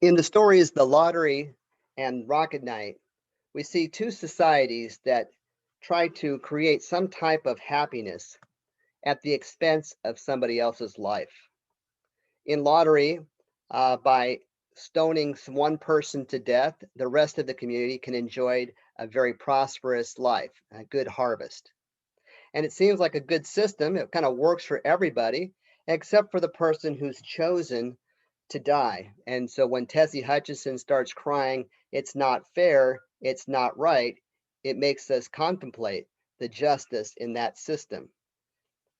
In the stories The Lottery and Rocket Knight, we see two societies that try to create some type of happiness at the expense of somebody else's life. In Lottery, by stoning one person to death, the rest of the community can enjoy a very prosperous life, a good harvest. And it seems like a good system. It kind of works for everybody, except for the person who's chosen to die. And so when Tessie Hutchinson starts crying, it's not fair, it's not right, it makes us contemplate the justice in that system.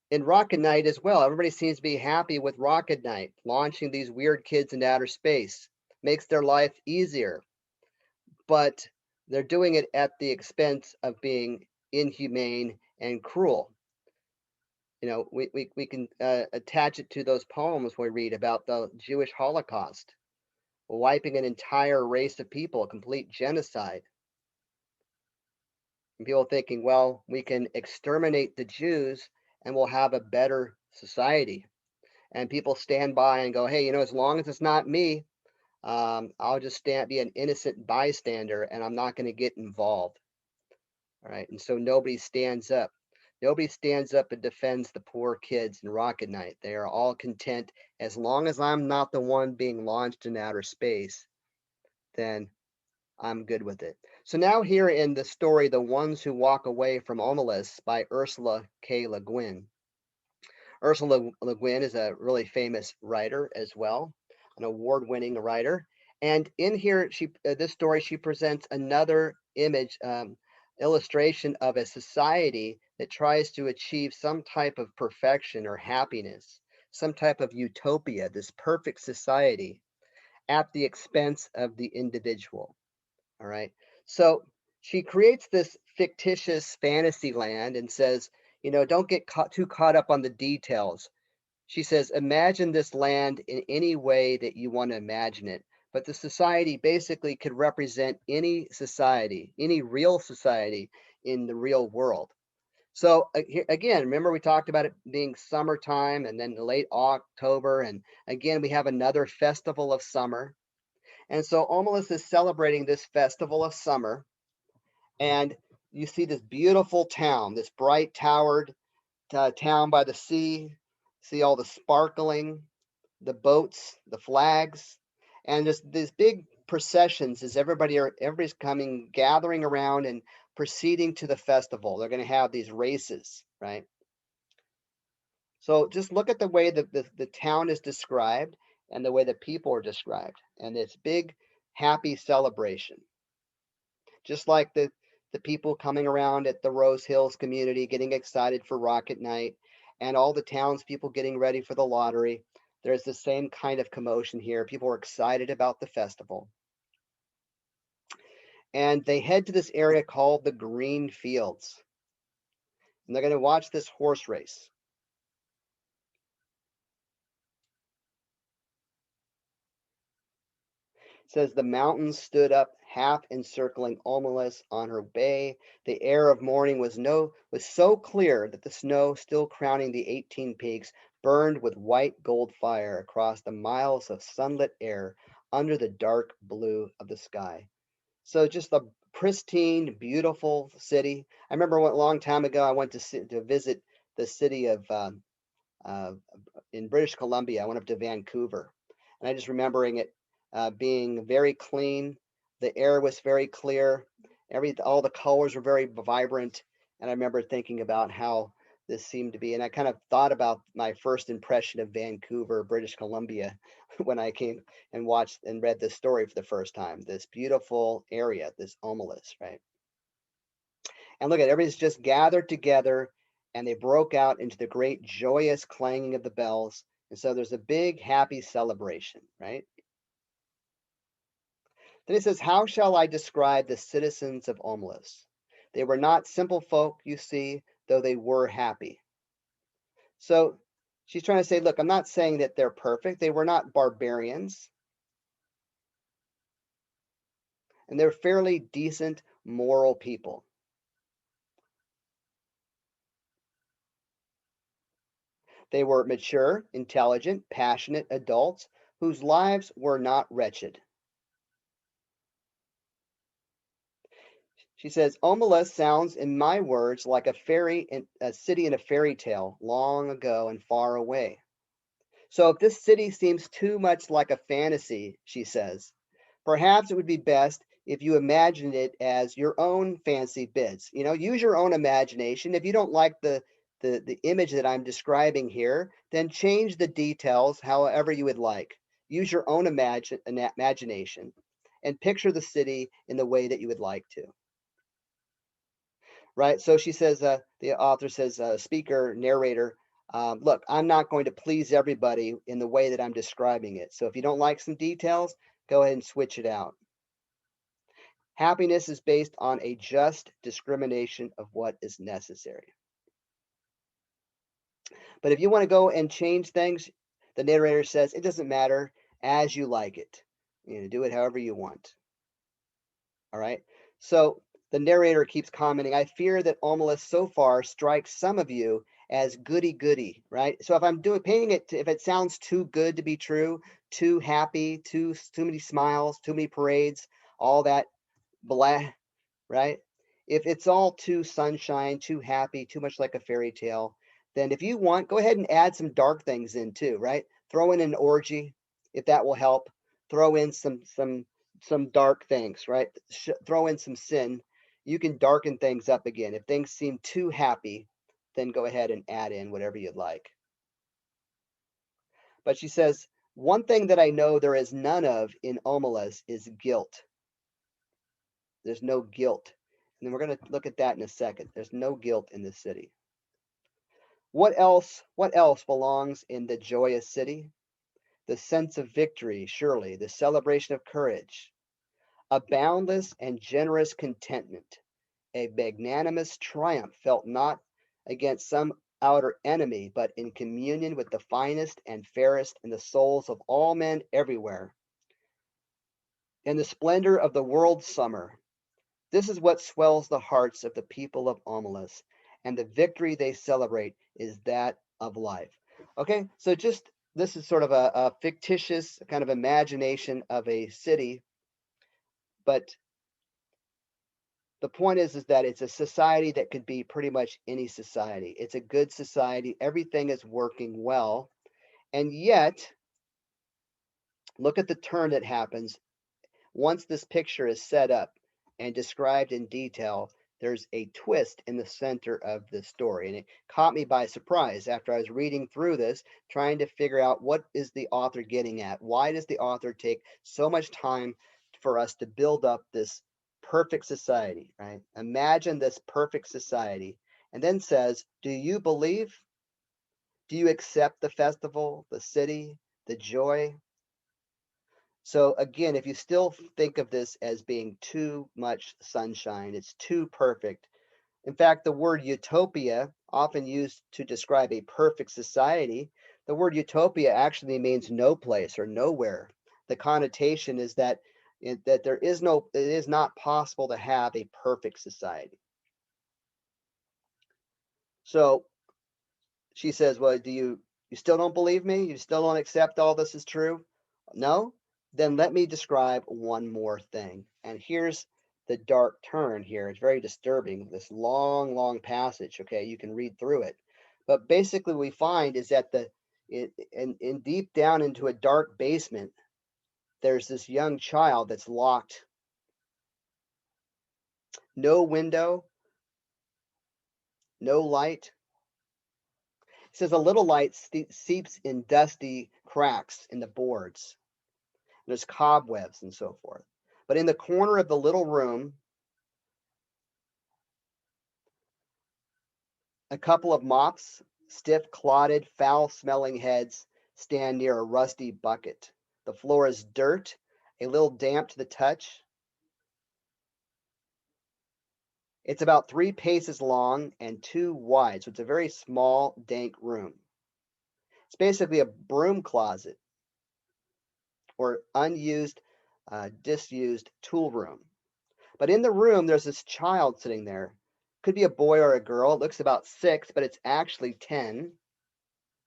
In Rocket Knight as well, everybody seems to be happy with Rocket Knight, launching these weird kids into outer space, makes their life easier, but they're doing it at the expense of being inhumane and cruel. You know, we can attach it to those poems we read about the Jewish Holocaust, wiping an entire race of people, a complete genocide. And people thinking, well, we can exterminate the Jews and we'll have a better society. And people stand by and go, hey, as long as it's not me, I'll just be an innocent bystander and I'm not going to get involved. All right. And so nobody stands up. Nobody stands up and defends the poor kids in Rocket Knight. They are all content. As long as I'm not the one being launched in outer space, then I'm good with it. So now here in the story, The Ones Who Walk Away from Omelas by Ursula K. Le Guin. Ursula Le Guin is a really famous writer as well, an award-winning writer. And in here, this story, she presents another image, illustration of a society that tries to achieve some type of perfection or happiness, some type of utopia, this perfect society at the expense of the individual. All right. So she creates this fictitious fantasy land and says, don't get too caught up on the details. She says, imagine this land in any way that you want to imagine it. But the society basically could represent any society, any real society in the real world. So again, remember we talked about it being summertime and then late October. And again, we have another festival of summer. And so Omelas is celebrating this festival of summer. And you see this beautiful town, this bright towered town by the sea. See all the sparkling, the boats, the flags, and just these big processions as everybody's coming, gathering around and proceeding to the festival. They're going to have these races, right? So just look at the way that the town is described and the way the people are described, and this big, happy celebration. Just like the people coming around at the Rose Hills community getting excited for Rocket Night and all the townspeople getting ready for the lottery. There's the same kind of commotion here. People are excited about the festival. And they head to this area called the Green Fields. And they're going to watch this horse race. It says the mountains stood up half encircling Omelas on her bay. The air of morning was so clear that the snow still crowning the 18 peaks burned with white gold fire across the miles of sunlit air under the dark blue of the sky. So just a pristine, beautiful city. I remember a long time ago I went to visit the city of uh, in British Columbia. I went up to Vancouver, and I just remembering it being very clean. The air was very clear. All the colors were very vibrant, and I remember thinking about how this seemed to be. And I kind of thought about my first impression of Vancouver, British Columbia, when I came and watched and read this story for the first time. This beautiful area, this Omelas, right? And look at everybody's just gathered together and they broke out into the great joyous clanging of the bells. And so there's a big happy celebration, right? Then it says, how shall I describe the citizens of Omelas? They were not simple folk, you see, though they were happy. So she's trying to say, look, I'm not saying that they're perfect. They were not barbarians. And they're fairly decent, moral people. They were mature, intelligent, passionate adults whose lives were not wretched. She says, Omelas sounds, in my words, like a city in a fairy tale, long ago and far away. So if this city seems too much like a fantasy, she says, perhaps it would be best if you imagined it as your own fancy bits. Use your own imagination. If you don't like the image that I'm describing here, then change the details however you would like. Use your own imagination and picture the city in the way that you would like to. Right? So she says, the author says, speaker, narrator, look, I'm not going to please everybody in the way that I'm describing it. So if you don't like some details, go ahead and switch it out. Happiness is based on a just discrimination of what is necessary. But if you want to go and change things, the narrator says it doesn't matter, as you like it. Do it however you want. All right. So the narrator keeps commenting, I fear that Omelas so far strikes some of you as goody goody, right? So if I'm painting it, if it sounds too good to be true, too happy, too many smiles, too many parades, all that blah, right? If it's all too sunshine, too happy, too much like a fairy tale, then if you want, go ahead and add some dark things in too, right? Throw in an orgy if that will help. Throw in some dark things, right? Throw in some sin. You can darken things up again. If things seem too happy, then go ahead and add in whatever you'd like. But she says, one thing that I know there is none of in Omelas is guilt. There's no guilt. And then we're going to look at that in a second. There's no guilt in this city. What else belongs in the joyous city? The sense of victory, surely, the celebration of courage, a boundless and generous contentment, a magnanimous triumph felt not against some outer enemy, but in communion with the finest and fairest in the souls of all men everywhere. In the splendor of the world's summer, this is what swells the hearts of the people of Omelas, and the victory they celebrate is that of life. Okay, so just this is sort of a fictitious kind of imagination of a city, but the point is that it's a society that could be pretty much any society. It's a good society. Everything is working well. And yet, look at the turn that happens once this picture is set up and described in detail. There's a twist in the center of the story. And it caught me by surprise after I was reading through this, trying to figure out what is the author getting at? Why does the author take so much time for us to build up this perfect society, right? Imagine this perfect society. And then says, do you believe? Do you accept the festival, the city, the joy? So again, if you still think of this as being too much sunshine, it's too perfect. In fact, the word utopia, often used to describe a perfect society, the word utopia actually means no place or nowhere. The connotation is that that it is not possible to have a perfect society. So she says, well, you still don't believe me? You still don't accept all this is true? No? Then let me describe one more thing. And here's the dark turn here. It's very disturbing, this long, long passage. Okay, you can read through it. But basically, what we find is that in deep down into a dark basement, there's this young child that's locked. No window, no light. It says a little light seeps in dusty cracks in the boards. There's cobwebs and so forth. But in the corner of the little room, a couple of mops, stiff, clotted, foul smelling heads stand near a rusty bucket. The floor is dirt, a little damp to the touch. It's about 3 paces long and 2 wide, so it's a very small, dank room. It's basically a broom closet or unused, disused tool room. But in the room, there's this child sitting there. Could be a boy or a girl. It looks about 6, but it's actually 10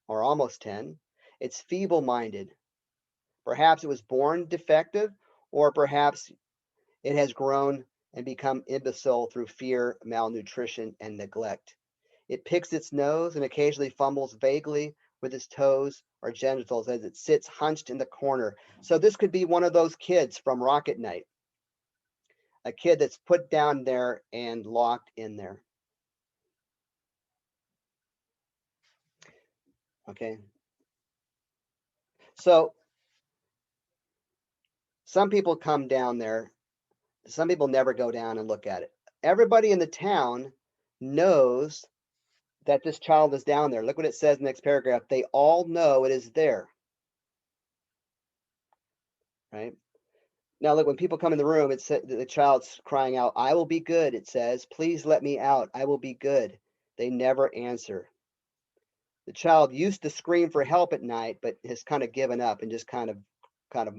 or almost 10. It's feeble minded. Perhaps it was born defective, or perhaps it has grown and become imbecile through fear, malnutrition, and neglect. It picks its nose and occasionally fumbles vaguely with its toes or genitals as it sits hunched in the corner. So this could be one of those kids from Rocket Night, a kid that's put down there and locked in there. Okay. So some people come down there. Some people never go down and look at it. Everybody in the town knows that this child is down there. Look what it says in the next paragraph. They all know it is there, right? Now, look, when people come in the room, it's the child's crying out, I will be good, it says. Please let me out. I will be good. They never answer. The child used to scream for help at night, but has kind of given up and just kind of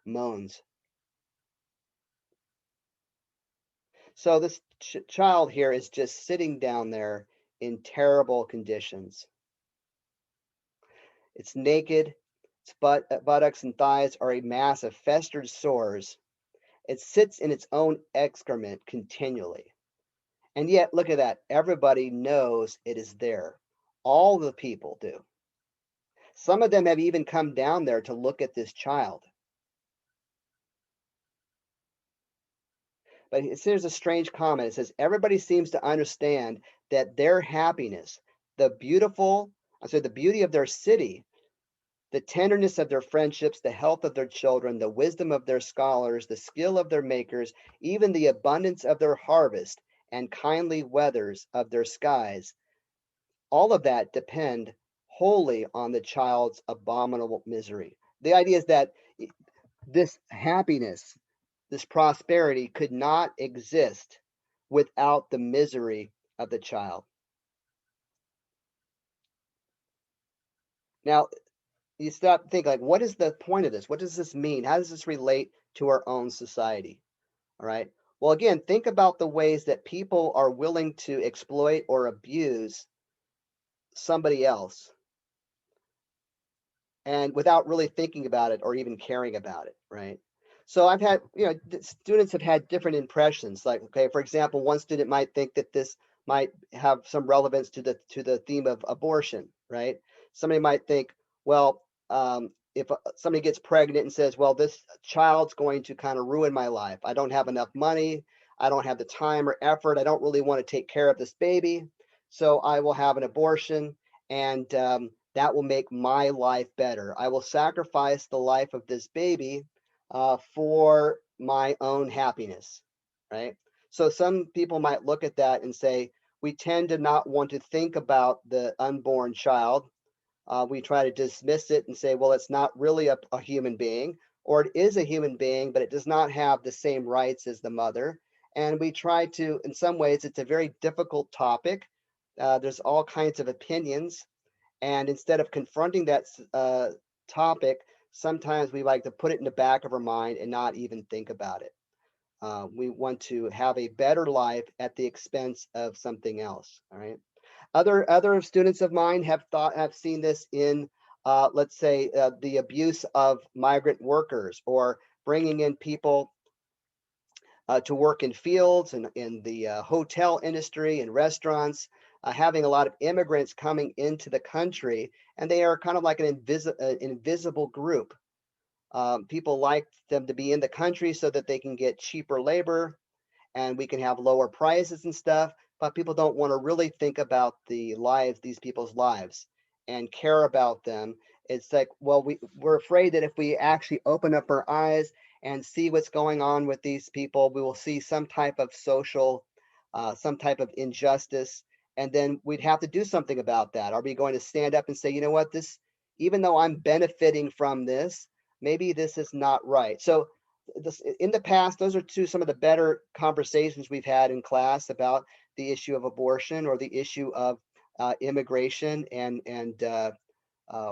moans. So this child here is just sitting down there in terrible conditions. It's naked. Its buttocks and thighs are a mass of festered sores. It sits in its own excrement continually. And yet, look at that. Everybody knows it is there. All the people do. Some of them have even come down there to look at this child. But here's a strange comment. It says, everybody seems to understand that their happiness, the beauty of their city, the tenderness of their friendships, the health of their children, the wisdom of their scholars, the skill of their makers, even the abundance of their harvest, and kindly weathers of their skies, all of that depend wholly on the child's abominable misery. The idea is that this happiness, this prosperity could not exist without the misery of the child. Now, you stop to think like, what is the point of this? What does this mean? How does this relate to our own society? All right. Well, again, think about the ways that people are willing to exploit or abuse somebody else and without really thinking about it or even caring about it, right? So I've had, students have had different impressions. Like, okay, for example, one student might think that this might have some relevance to the theme of abortion, right? Somebody might think, well, if somebody gets pregnant and says, well, this child's going to kind of ruin my life. I don't have enough money. I don't have the time or effort. I don't really want to take care of this baby. So I will have an abortion. And that will make my life better. I will sacrifice the life of this baby for my own happiness, right? So some people might look at that and say, we tend to not want to think about the unborn child. We try to dismiss it and say, well, it's not really a human being, or it is a human being, but it does not have the same rights as the mother. And we try to, in some ways, it's a very difficult topic. There's all kinds of opinions. And instead of confronting that topic, sometimes we like to put it in the back of our mind and not even think about it. We want to have a better life at the expense of something else. All right. Other students of mine have seen this in, let's say, the abuse of migrant workers or bringing in people to work in fields and in the hotel industry and restaurants, having a lot of immigrants coming into the country, and they are kind of like an invisible group. People like them to be in the country so that they can get cheaper labor and we can have lower prices and stuff, but people don't want to really think about these people's lives and care about them. It's like, well, we're afraid that if we actually open up our eyes and see what's going on with these people, we will see some type of some type of injustice, and then we'd have to do something about that. Are we going to stand up and say, you know what, even though I'm benefiting from this, maybe this is not right? So in the past, those are some of the better conversations we've had in class about the issue of abortion or the issue of immigration and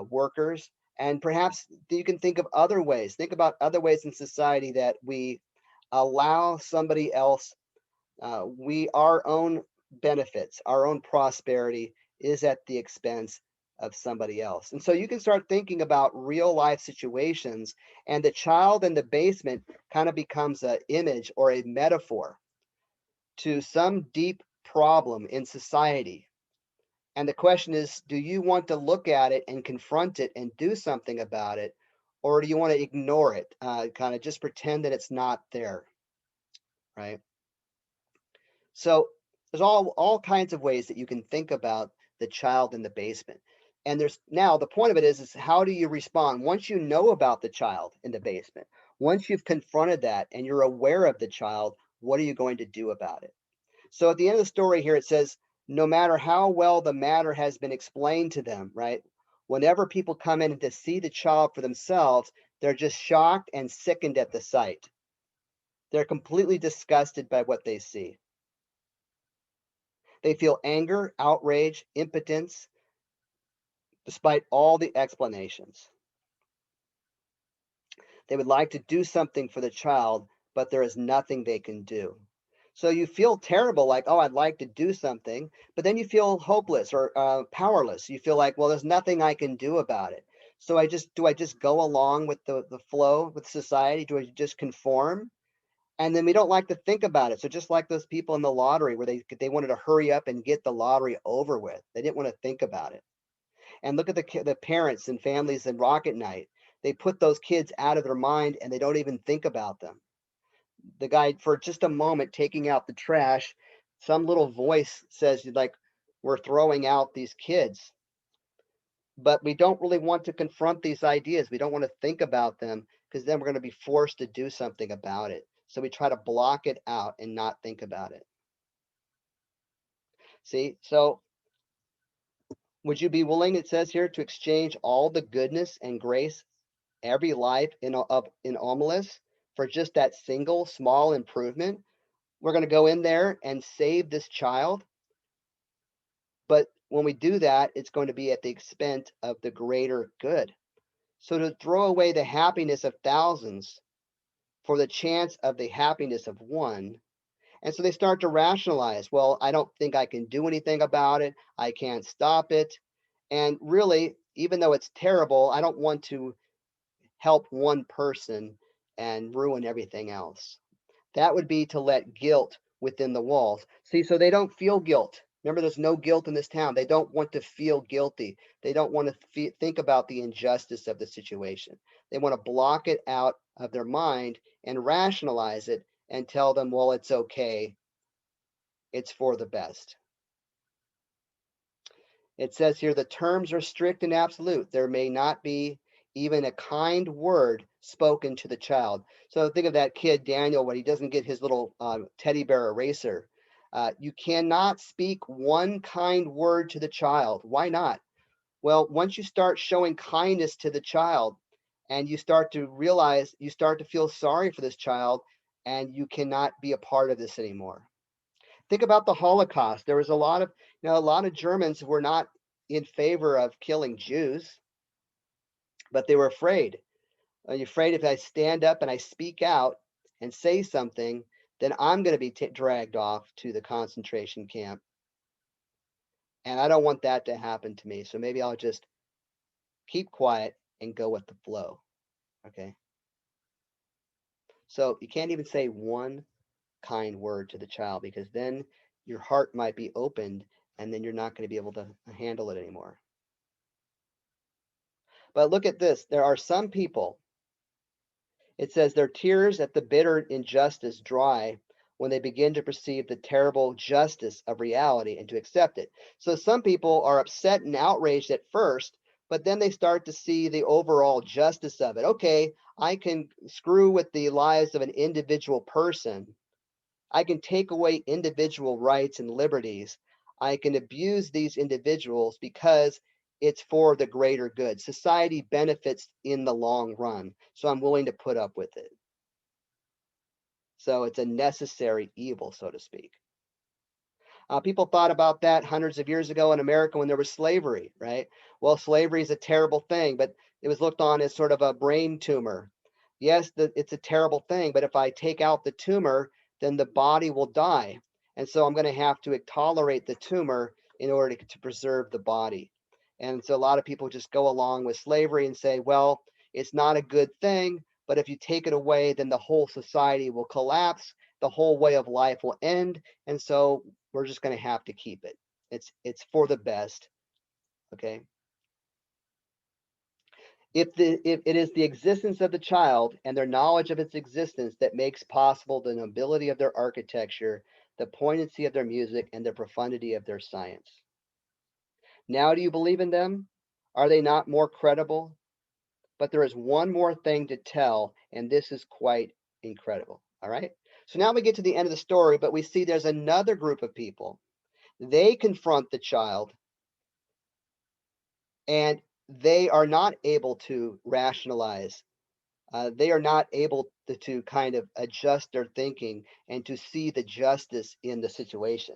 workers. And perhaps you can think of other ways. Think about other ways in society that we allow somebody else. Our own benefits, our own prosperity is at the expense of somebody else. And so you can start thinking about real life situations, and the child in the basement kind of becomes an image or a metaphor to some deep problem in society. And the question is, do you want to look at it and confront it and do something about it? Or do you want to ignore it, kind of just pretend that it's not there, right? So there's all kinds of ways that you can think about the child in the basement. And there's now the point of it is how do you respond once you know about the child in the basement? Once you've confronted that and you're aware of the child, what are you going to do about it? So at the end of the story here, it says, no matter how well the matter has been explained to them, right? Whenever people come in to see the child for themselves, they're just shocked and sickened at the sight. They're completely disgusted by what they see. They feel anger, outrage, impotence, despite all the explanations. They would like to do something for the child, but there is nothing they can do. So you feel terrible, like, oh, I'd like to do something, but then you feel hopeless or powerless. You feel like, well, there's nothing I can do about it. So do I just go along with the flow with society? Do I just conform? And then we don't like to think about it. So just like those people in the lottery where they wanted to hurry up and get the lottery over with, they didn't want to think about it. And look at the parents and families in Rocket Night. They put those kids out of their mind and they don't even think about them. The guy, for just a moment, taking out the trash, some little voice says, like, we're throwing out these kids. But we don't really want to confront these ideas. We don't want to think about them because then we're going to be forced to do something about it. So we try to block it out and not think about it. See, so would you be willing, it says here, to exchange all the goodness and grace, every life in Omelas for just that single small improvement? We're going to go in there and save this child, but when we do that, it's going to be at the expense of the greater good. So to throw away the happiness of thousands for the chance of the happiness of one. And so they start to rationalize, well, I don't think I can do anything about it. I can't stop it. And really, even though it's terrible, I don't want to help one person and ruin everything else. That would be to let guilt within the walls. See, so they don't feel guilt. Remember, there's no guilt in this town. They don't want to feel guilty. They don't want to think about the injustice of the situation. They want to block it out of their mind and rationalize it and tell them, well, it's okay. It's for the best. It says here the terms are strict and absolute. There may not be even a kind word spoken to the child. So think of that kid, Daniel, when he doesn't get his little teddy bear eraser. You cannot speak one kind word to the child. Why not? Well, once you start showing kindness to the child and you start to realize, you start to feel sorry for this child, and you cannot be a part of this anymore. Think about the Holocaust. There was a lot of Germans who were not in favor of killing Jews, but they were afraid. Are you afraid if I stand up and I speak out and say something, then I'm going to be dragged off to the concentration camp? And I don't want that to happen to me. So maybe I'll just keep quiet and go with the flow. Okay. So you can't even say one kind word to the child because then your heart might be opened and then you're not going to be able to handle it anymore. But look at this. There are some people, it says, their tears at the bitter injustice dry when they begin to perceive the terrible justice of reality and to accept it. So some people are upset and outraged at first, but then they start to see the overall justice of it. Okay, I can screw with the lives of an individual person. I can take away individual rights and liberties. I can abuse these individuals because it's for the greater good. Society benefits in the long run. So I'm willing to put up with it. So it's a necessary evil, so to speak. People thought about that hundreds of years ago in America when there was slavery, right? Well, slavery is a terrible thing, but it was looked on as sort of a brain tumor. Yes, it's a terrible thing, but if I take out the tumor, then the body will die. And so I'm going to have to tolerate the tumor in order to preserve the body. And so a lot of people just go along with slavery and say, well, it's not a good thing, but if you take it away, then the whole society will collapse, the whole way of life will end, and so we're just going to have to keep it. It's for the best, okay? If it is the existence of the child and their knowledge of its existence that makes possible the nobility of their architecture, the poignancy of their music, and the profundity of their science. Now do you believe in them? Are they not more credible? But there is one more thing to tell, and this is quite incredible. All right. So now we get to the end of the story, but we see there's another group of people. They confront the child, and they are not able to rationalize. They are not able to kind of adjust their thinking and to see the justice in the situation.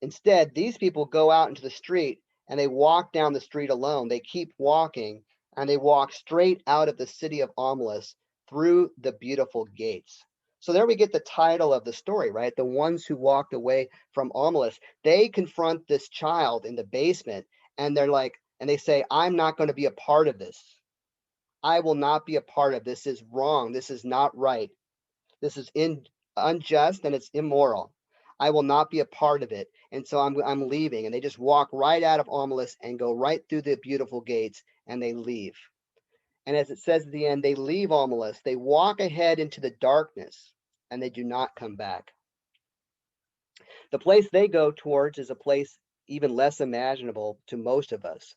Instead, these people go out into the street and they walk down the street alone. They keep walking and they walk straight out of the city of Omelas through the beautiful gates. So there we get the title of the story, right? The ones who walked away from Omelas, they confront this child in the basement and they're like, and they say, I'm not going to be a part of this. I will not be a part of this. This is wrong. This is not right. This is unjust and it's immoral. I will not be a part of it. And so I'm leaving. And they just walk right out of Omelas and go right through the beautiful gates and they leave. And as it says at the end, they leave Omelas. They walk ahead into the darkness and they do not come back. The place they go towards is a place even less imaginable to most of us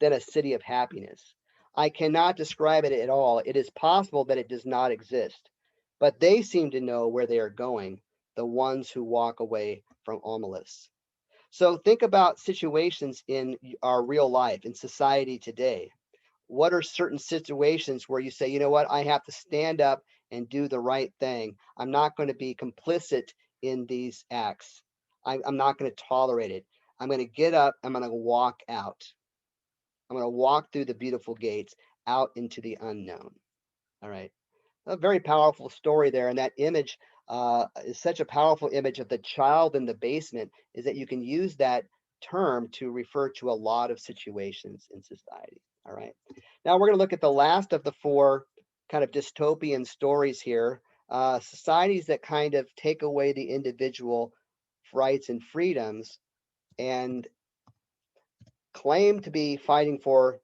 than a city of happiness. I cannot describe it at all. It is possible that it does not exist, but they seem to know where they are going, the ones who walk away from Omelas. So think about situations in our real life, in society today. What are certain situations where you say, you know what, I have to stand up and do the right thing. I'm not going to be complicit in these acts. I'm not going to tolerate it. I'm going to get up. I'm going to walk out. I'm going to walk through the beautiful gates out into the unknown. All right. A very powerful story there. And that image is such a powerful image of the child in the basement, is that you can use that term to refer to a lot of situations in society. All right. Now we're going to look at the last of the four kind of dystopian stories here, societies that kind of take away the individual rights and freedoms and claim to be fighting for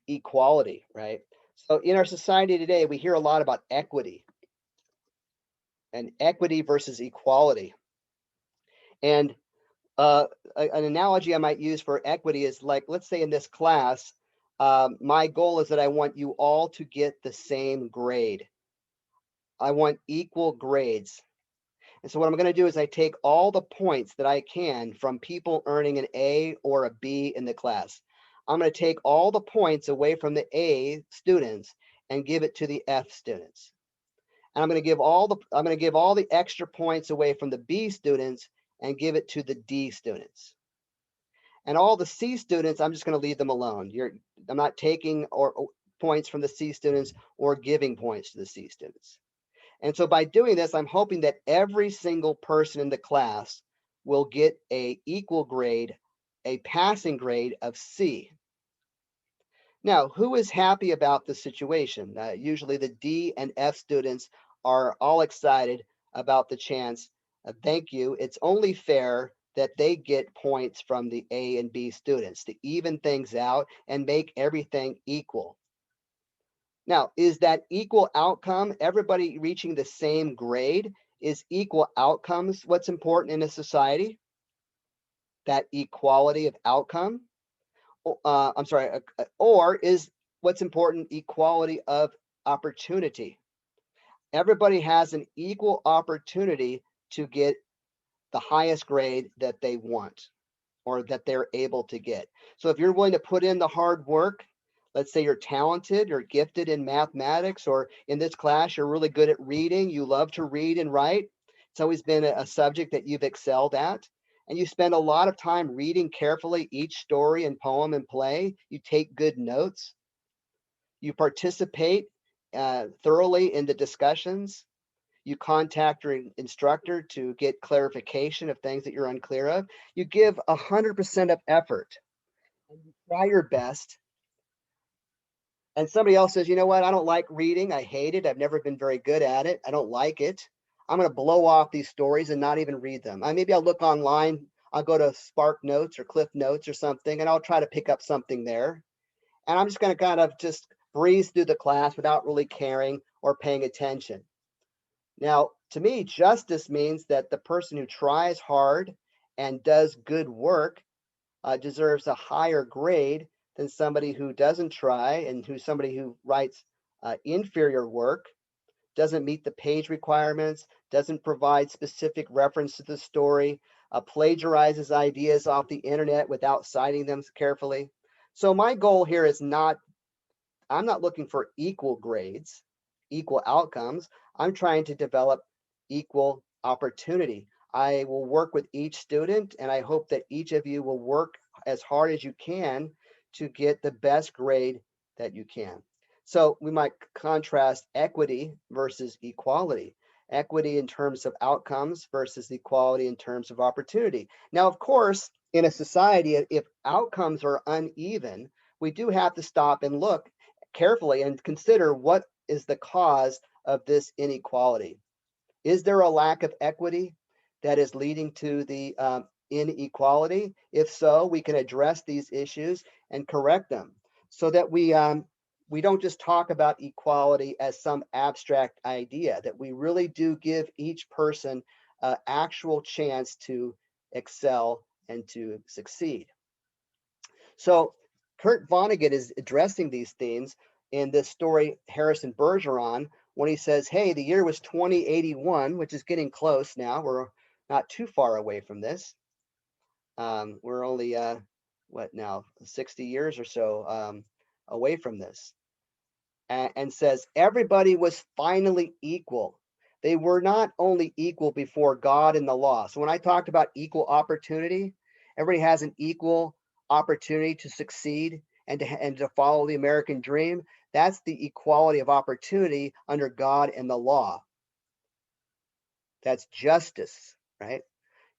equality, right? So in our society today, we hear a lot about equity and equity versus equality. And an analogy I might use for equity is like, let's say in this class, my goal is that I want you all to get the same grade. I want equal grades. And so what I'm going to do is I take all the points that I can from people earning an A or a B in the class. I'm going to take all the points away from the A students and give it to the F students. And I'm going to give all the extra points away from the B students and give it to the D students. And all the C students, I'm just going to leave them alone. I'm not taking or points from the C students or giving points to the C students. And so by doing this, I'm hoping that every single person in the class will get a equal grade, a passing grade of C. Now, who is happy about the situation? Usually the D and F students are all excited about the chance. Thank you. It's only fair that they get points from the A and B students to even things out and make everything equal. Now, is that equal outcome, everybody reaching the same grade, is equal outcomes what's important in a society? That equality of outcome? I'm sorry, or is what's important equality of opportunity? Everybody has an equal opportunity to get the highest grade that they want or that they're able to get. So if you're willing to put in the hard work, let's say you're talented or gifted in mathematics, or in this class, you're really good at reading, you love to read and write. It's always been a subject that you've excelled at. And you spend a lot of time reading carefully each story and poem and play. You take good notes. You participate thoroughly in the discussions. You contact your instructor to get clarification of things that you're unclear of. You give 100% of effort. and you try your best, and somebody else says, you know what, I don't like reading. I hate it. I've never been very good at it. I don't like it. I'm going to blow off these stories and not even read them. Maybe I'll look online. I'll go to Spark Notes or Cliff Notes or something, and I'll try to pick up something there. And I'm just going to kind of just breeze through the class without really caring or paying attention. Now, to me, justice means that the person who tries hard and does good work deserves a higher grade than somebody who doesn't try and who's somebody who writes inferior work, doesn't meet the page requirements, doesn't provide specific reference to the story, plagiarizes ideas off the internet without citing them carefully. So my goal here is not, I'm not looking for equal grades, equal outcomes. I'm trying to develop equal opportunity. I will work with each student, and I hope that each of you will work as hard as you can to get the best grade that you can. So we might contrast equity versus equality. Equity in terms of outcomes versus equality in terms of opportunity. Now, of course, in a society, if outcomes are uneven, we do have to stop and look carefully and consider what is the cause of this inequality. Is there a lack of equity that is leading to the inequality? If so, we can address these issues and correct them so that we don't just talk about equality as some abstract idea, that we really do give each person an actual chance to excel and to succeed. So Kurt Vonnegut is addressing these themes in this story, Harrison Bergeron, when he says, hey, the year was 2081, which is getting close now. We're not too far away from this. We're only, what now, 60 years or so away from this. And says, everybody was finally equal. They were not only equal before God and the law. So when I talked about equal opportunity, everybody has an equal opportunity to succeed and to follow the American dream. That's the equality of opportunity under God and the law. That's justice, right?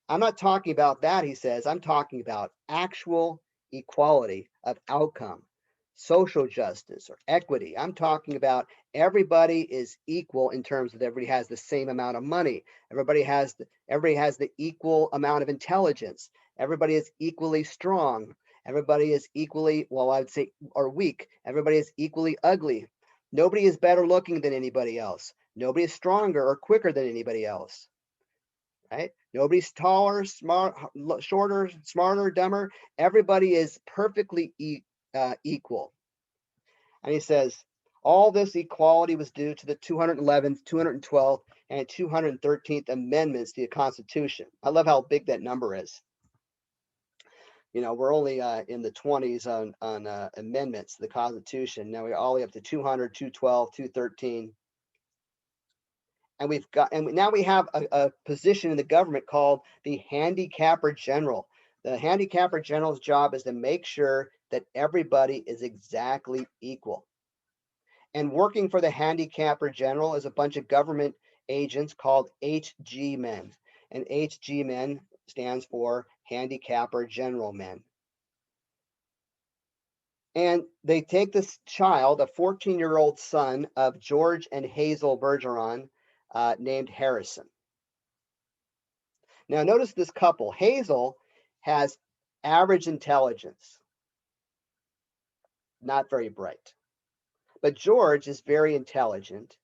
I'm not talking about that, he says. I'm talking about actual equality of outcome, social justice or equity. I'm talking about everybody is equal in terms of everybody has the same amount of money. Everybody has the equal amount of intelligence. Everybody is equally strong. Everybody is equally, well, I'd say, or weak. Everybody is equally ugly. Nobody is better looking than anybody else. Nobody is stronger or quicker than anybody else. Right? Nobody's taller, smart, shorter, smarter, dumber. Everybody is perfectly equal. And he says, all this equality was due to the 211th, 212th, and 213th Amendments to the Constitution. I love how big that number is. You know, we're only in the 20s on amendments to the Constitution. Now we're all the way up to 200, 212, 213. And now we have a position in the government called the handicapper general. The handicapper general's job is to make sure that everybody is exactly equal. And working for the handicapper general is a bunch of government agents called HG men. And HG men stands for handicapper general men. And they take this child, a 14-year-old son of George and Hazel Bergeron, named Harrison. Now, notice this couple. Hazel has average intelligence, not very bright. But George is very intelligent.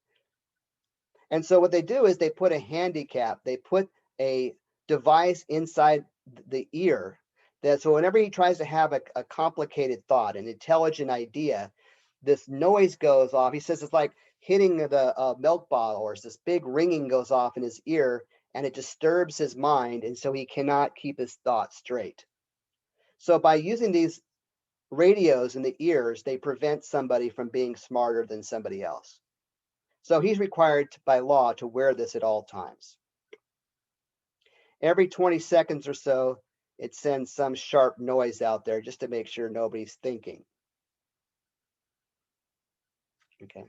And so what they do is they put a handicap, they put a device inside the ear that so whenever he tries to have a complicated thought, an intelligent idea, this noise goes off. He says it's like hitting the milk bottle, or this big ringing goes off in his ear, and it disturbs his mind, and so he cannot keep his thoughts straight. So by using these radios in the ears, they prevent somebody from being smarter than somebody else. So he's required by law to wear this at all times. Every 20 seconds or so, it sends some sharp noise out there just to make sure nobody's thinking. Okay.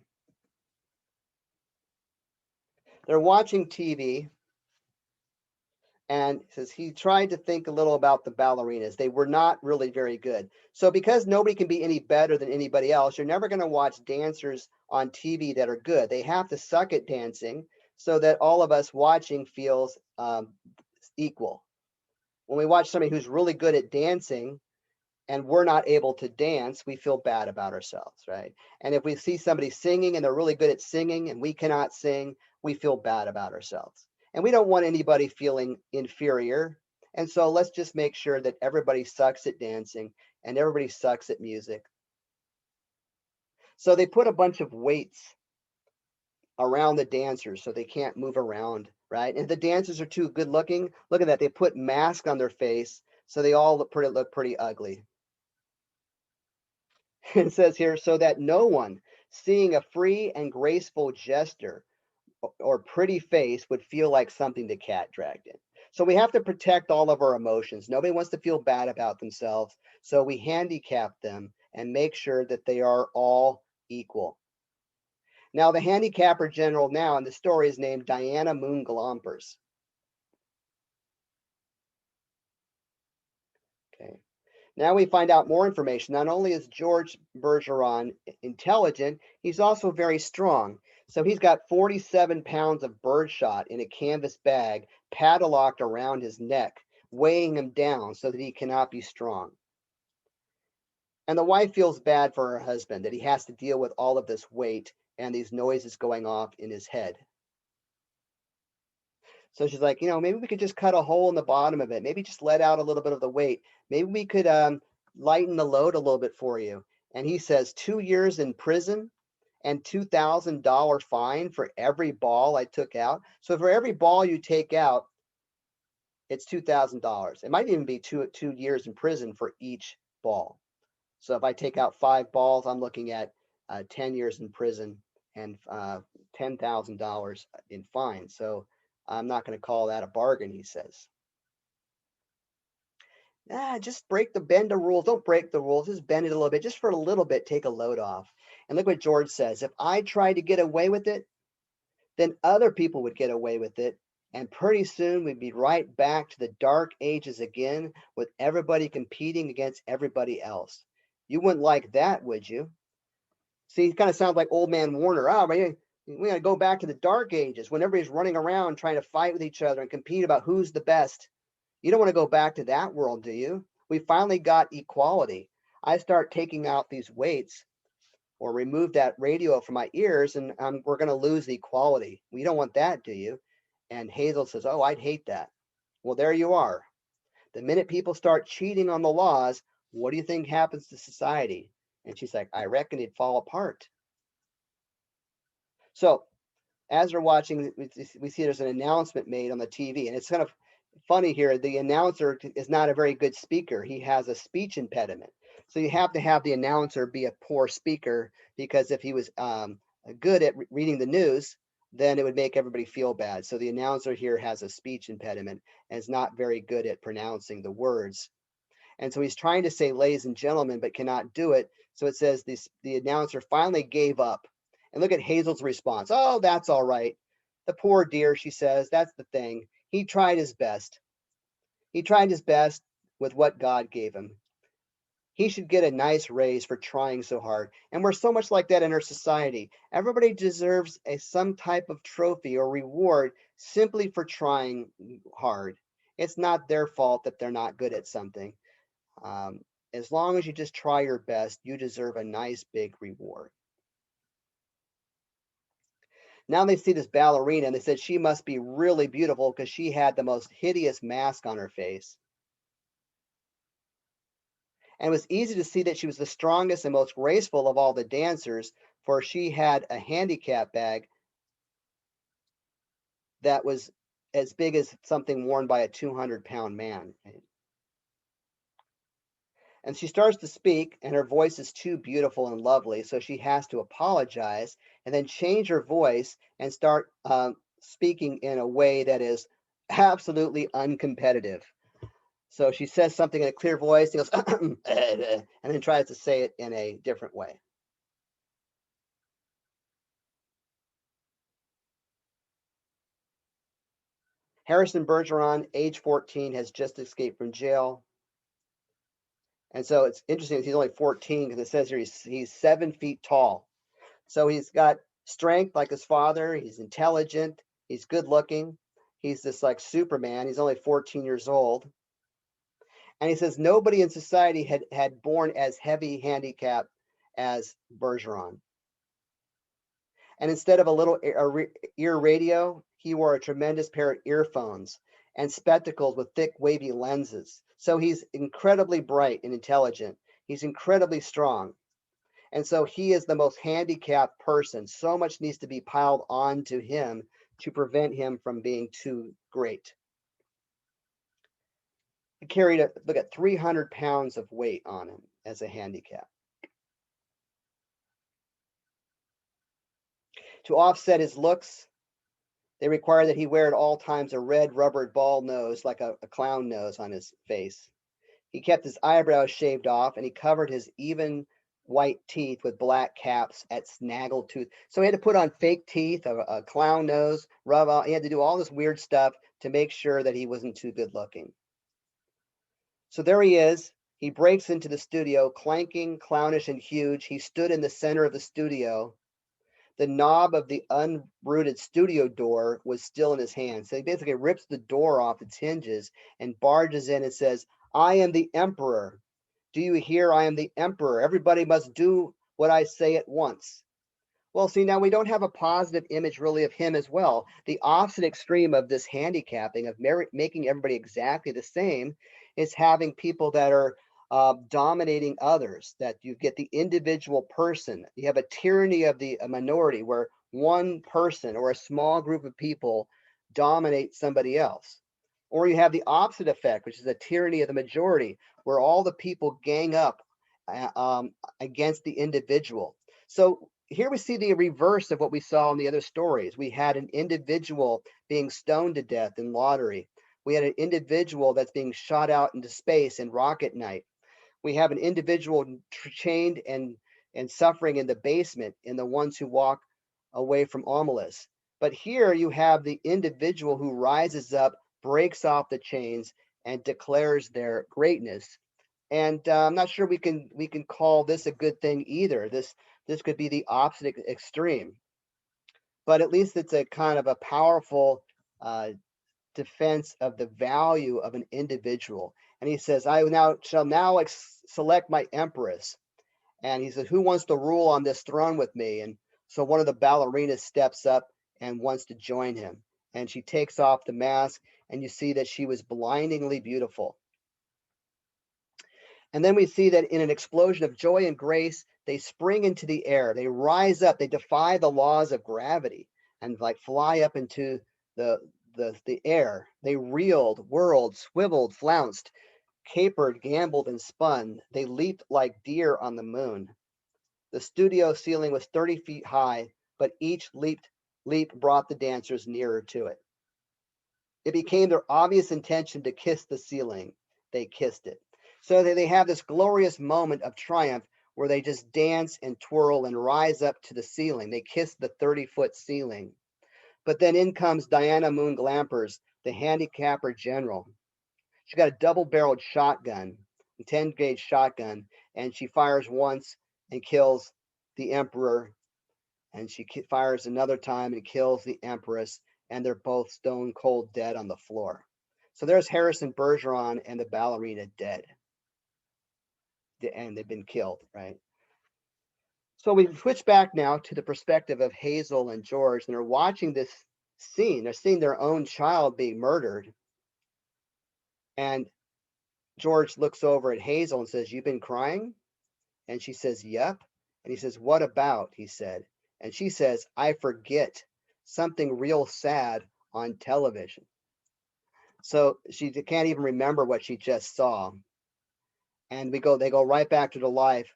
They're watching TV, And says he tried to think a little about the ballerinas. They were not really very good. So because nobody can be any better than anybody else, you're never going to watch dancers on TV that are good. They have to suck at dancing so that all of us watching feels equal. When we watch somebody who's really good at dancing and we're not able to dance, we feel bad about ourselves, right? And if we see somebody singing and they're really good at singing and we cannot sing, we feel bad about ourselves. And we don't want anybody feeling inferior. And so let's just make sure that everybody sucks at dancing and everybody sucks at music. So they put a bunch of weights around the dancers so they can't move around, right? And if the dancers are too good looking, look at that. They put masks on their face so they all look pretty ugly. It says here, so that no one seeing a free and graceful gesture or pretty face would feel like something the cat dragged in. So we have to protect all of our emotions. Nobody wants to feel bad about themselves. So we handicap them and make sure that they are all equal. Now, the handicapper general now in the story is named Diana Moon Glompers. Okay. Now we find out more information. Not only is George Bergeron intelligent, he's also very strong. So he's got 47 pounds of birdshot in a canvas bag padlocked around his neck, weighing him down so that he cannot be strong. And the wife feels bad for her husband that he has to deal with all of this weight and these noises going off in his head. So she's like, maybe we could just cut a hole in the bottom of it. Maybe just let out a little bit of the weight. Maybe we could lighten the load a little bit for you. And he says 2 years in prison and $2,000 fine for every ball I took out. So for every ball you take out, it's $2,000. It might even be 2 years in prison for each ball. So if I take out 5 balls, I'm looking at 10 years in prison and $10,000 in fine. So I'm not going to call that a bargain, he says. Just bend the rules. Don't break the rules. Just bend it a little bit. Just for a little bit, take a load off. And look what George says. If I tried to get away with it, then other people would get away with it. And pretty soon we'd be right back to the dark ages again with everybody competing against everybody else. You wouldn't like that, would you? See, he kind of sounds like old man Warner. Oh, man, we got to go back to the dark ages when everybody's running around trying to fight with each other and compete about who's the best. You don't want to go back to that world, do you? We finally got equality. I start taking out these weights or remove that radio from my ears, and we're going to lose equality. We don't want that, do you? And Hazel says, oh, I'd hate that. Well, there you are. The minute people start cheating on the laws, what do you think happens to society? And she's like, I reckon it'd fall apart. So as we're watching, we see there's an announcement made on the TV, and it's kind of funny here. The announcer is not a very good speaker. He has a speech impediment. So you have to have the announcer be a poor speaker, because if he was good at reading the news, then it would make everybody feel bad. So the announcer here has a speech impediment and is not very good at pronouncing the words. And so he's trying to say ladies and gentlemen, but cannot do it. So it says the announcer finally gave up. And look at Hazel's response. Oh, that's all right. The poor dear, she says, that's the thing. He tried his best. He tried his best with what God gave him. He should get a nice raise for trying so hard. And we're so much like that in our society. Everybody deserves some type of trophy or reward simply for trying hard. It's not their fault that they're not good at something. Um, as long as you just try your best, you deserve a nice big reward. Now they see this ballerina and they said she must be really beautiful because she had the most hideous mask on her face. And it was easy to see that she was the strongest and most graceful of all the dancers, for she had a handicap bag that was as big as something worn by a 200-pound man. And she starts to speak, and her voice is too beautiful and lovely, so she has to apologize and then change her voice and start speaking in a way that is absolutely uncompetitive. So she says something in a clear voice, and goes, and then tries to say it in a different way. Harrison Bergeron, age 14, has just escaped from jail. And so it's interesting, he's only 14 because it says here he's 7 feet tall. So he's got strength like his father. He's intelligent. He's good looking. He's this like Superman. He's only 14 years old. And he says nobody in society had born as heavy handicap as Bergeron. And instead of a little ear radio, he wore a tremendous pair of earphones and spectacles with thick, wavy lenses. So he's incredibly bright and intelligent. He's incredibly strong. And so he is the most handicapped person. So much needs to be piled onto him to prevent him from being too great. He carried, look at 300 pounds of weight on him as a handicap. To offset his looks, they required that he wear at all times a red rubbered ball nose, like a clown nose on his face. He kept his eyebrows shaved off, and he covered his even white teeth with black caps at snaggle tooth. So he had to put on fake teeth, a clown nose, rub out. He had to do all this weird stuff to make sure that he wasn't too good looking. So there he is. He breaks into the studio, clanking, clownish, and huge. He stood in the center of the studio. The knob of the unrooted studio door was still in his hand. So he basically rips the door off its hinges and barges in and says, "I am the emperor. Do you hear? I am the emperor. Everybody must do what I say at once." Well, see, now we don't have a positive image really of him as well. The opposite extreme of this handicapping, of making everybody exactly the same, is having people that are dominating others, that you get the individual person. You have a tyranny of the minority where one person or a small group of people dominate somebody else. Or you have the opposite effect, which is a tyranny of the majority, where all the people gang up against the individual. So here we see the reverse of what we saw in the other stories. We had an individual being stoned to death in Lottery. We had an individual that's being shot out into space in Rocket Knight. We have an individual chained and suffering in the basement in the ones who walk away from Omelas. But here you have the individual who rises up, breaks off the chains, and declares their greatness. And I'm not sure we can call this a good thing either. This could be the opposite extreme, but at least it's a kind of a powerful defense of the value of an individual. And he says, "I shall now select my empress." And he says, "Who wants to rule on this throne with me?" And so one of the ballerinas steps up and wants to join him. And she takes off the mask, and you see that she was blindingly beautiful. And then we see that in an explosion of joy and grace, they spring into the air. They rise up. They defy the laws of gravity and like fly up into the air. They reeled, whirled, swiveled, flounced, capered, gambled, and spun. They leaped like deer on the moon. The studio ceiling was 30 feet high, but each leap brought the dancers nearer to it. It became their obvious intention to kiss the ceiling. They kissed it. So they have this glorious moment of triumph where they just dance and twirl and rise up to the ceiling. They kiss the 30-foot ceiling. But then in comes Diana Moon Glampers, the handicapper general. She got a double-barreled shotgun, a 10-gauge shotgun, and she fires once and kills the emperor, and she fires another time and kills the empress, and they're both stone cold dead on the floor. So there's Harrison Bergeron and the ballerina dead, and they've been killed, right? So we switch back now to the perspective of Hazel and George, and they're watching this scene. They're seeing their own child being murdered, and George looks over at Hazel and says, "You've been crying?" And she says, "Yep." And he says, "What about?" he said. And she says, "I forget something real sad on television." So she can't even remember what she just saw. And they go right back to the life.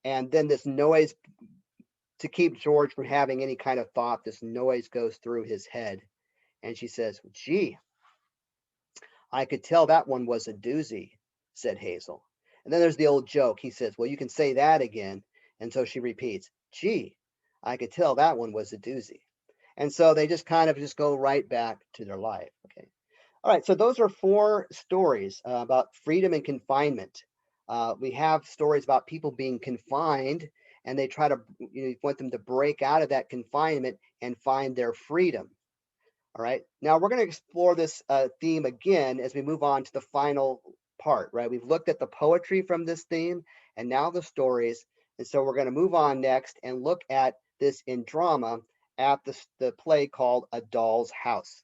And then this noise, to keep George from having any kind of thought, this noise goes through his head. And she says, "Gee, I could tell that one was a doozy," said Hazel. And then there's the old joke. He says, "Well, you can say that again." And so she repeats, "Gee, I could tell that one was a doozy." And so they just kind of just go right back to their life. Okay. All right. So those are four stories about freedom and confinement. We have stories about people being confined, and they try to, you want them to break out of that confinement and find their freedom. All right. Now we're going to explore this theme again as we move on to the final part, right? We've looked at the poetry from this theme and now the stories. And so we're going to move on next and look at this in drama at the play called A Doll's House.